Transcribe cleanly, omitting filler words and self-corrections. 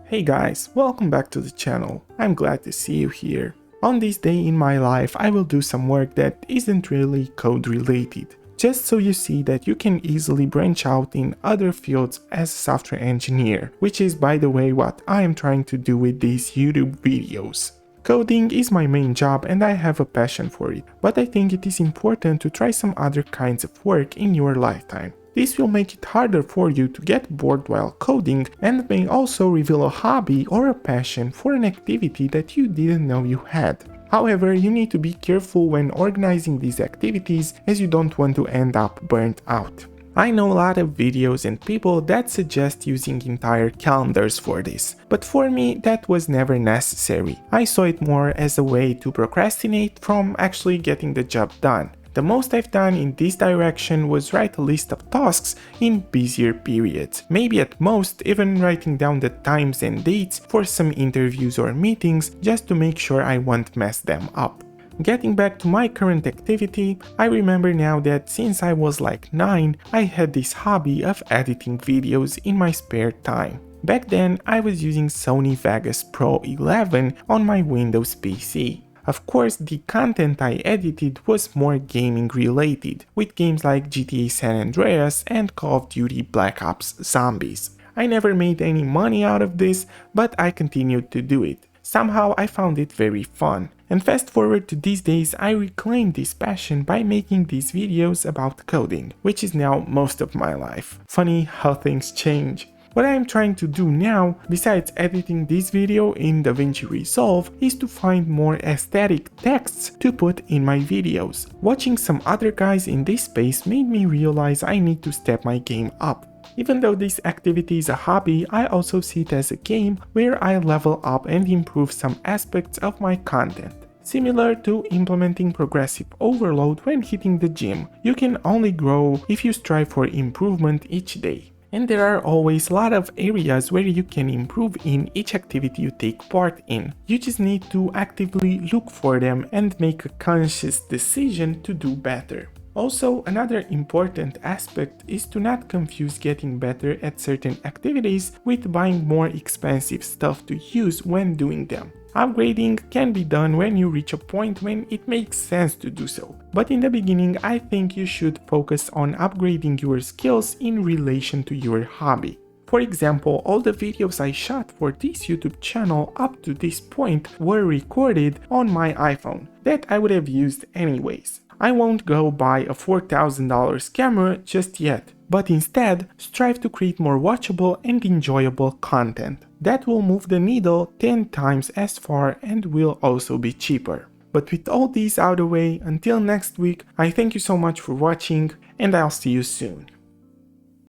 Hey guys, welcome back to the channel. I'm glad to see you here. On this day in my life, I will do some work that isn't really code related, just so you see that you can easily branch out in other fields as a software engineer, which is by the way what I am trying to do with these YouTube videos. Coding is my main job and I have a passion for it, but I think it is important to try some other kinds of work in your lifetime. This will make it harder for you to get bored while coding and may also reveal a hobby or a passion for an activity that you didn't know you had. However, you need to be careful when organizing these activities as you don't want to end up burnt out. I know a lot of videos and people that suggest using entire calendars for this, but for me that was never necessary. I saw it more as a way to procrastinate from actually getting the job done. The most I've done in this direction was write a list of tasks in busier periods, maybe at most even writing down the times and dates for some interviews or meetings just to make sure I won't mess them up. Getting back to my current activity, I remember now that since I was like 9, I had this hobby of editing videos in my spare time. Back then, I was using Sony Vegas Pro 11 on my Windows PC. Of course, the content I edited was more gaming related, with games like GTA San Andreas and Call of Duty Black Ops Zombies. I never made any money out of this, but I continued to do it. Somehow I found it very fun. And fast forward to these days, I reclaimed this passion by making these videos about coding, which is now most of my life. Funny how things change. What I am trying to do now, besides editing this video in DaVinci Resolve, is to find more aesthetic texts to put in my videos. Watching some other guys in this space made me realize I need to step my game up. Even though this activity is a hobby, I also see it as a game where I level up and improve some aspects of my content. Similar to implementing progressive overload when hitting the gym, you can only grow if you strive for improvement each day. And there are always a lot of areas where you can improve in each activity you take part in. You just need to actively look for them and make a conscious decision to do better. Also, another important aspect is to not confuse getting better at certain activities with buying more expensive stuff to use when doing them. Upgrading can be done when you reach a point when it makes sense to do so. But in the beginning, I think you should focus on upgrading your skills in relation to your hobby. For example, all the videos I shot for this YouTube channel up to this point were recorded on my iPhone that I would have used anyways. I won't go buy a $4,000 camera just yet, but instead strive to create more watchable and enjoyable content. That will move the needle 10 times as far and will also be cheaper. But with all these out of the way, until next week, I thank you so much for watching and I'll see you soon.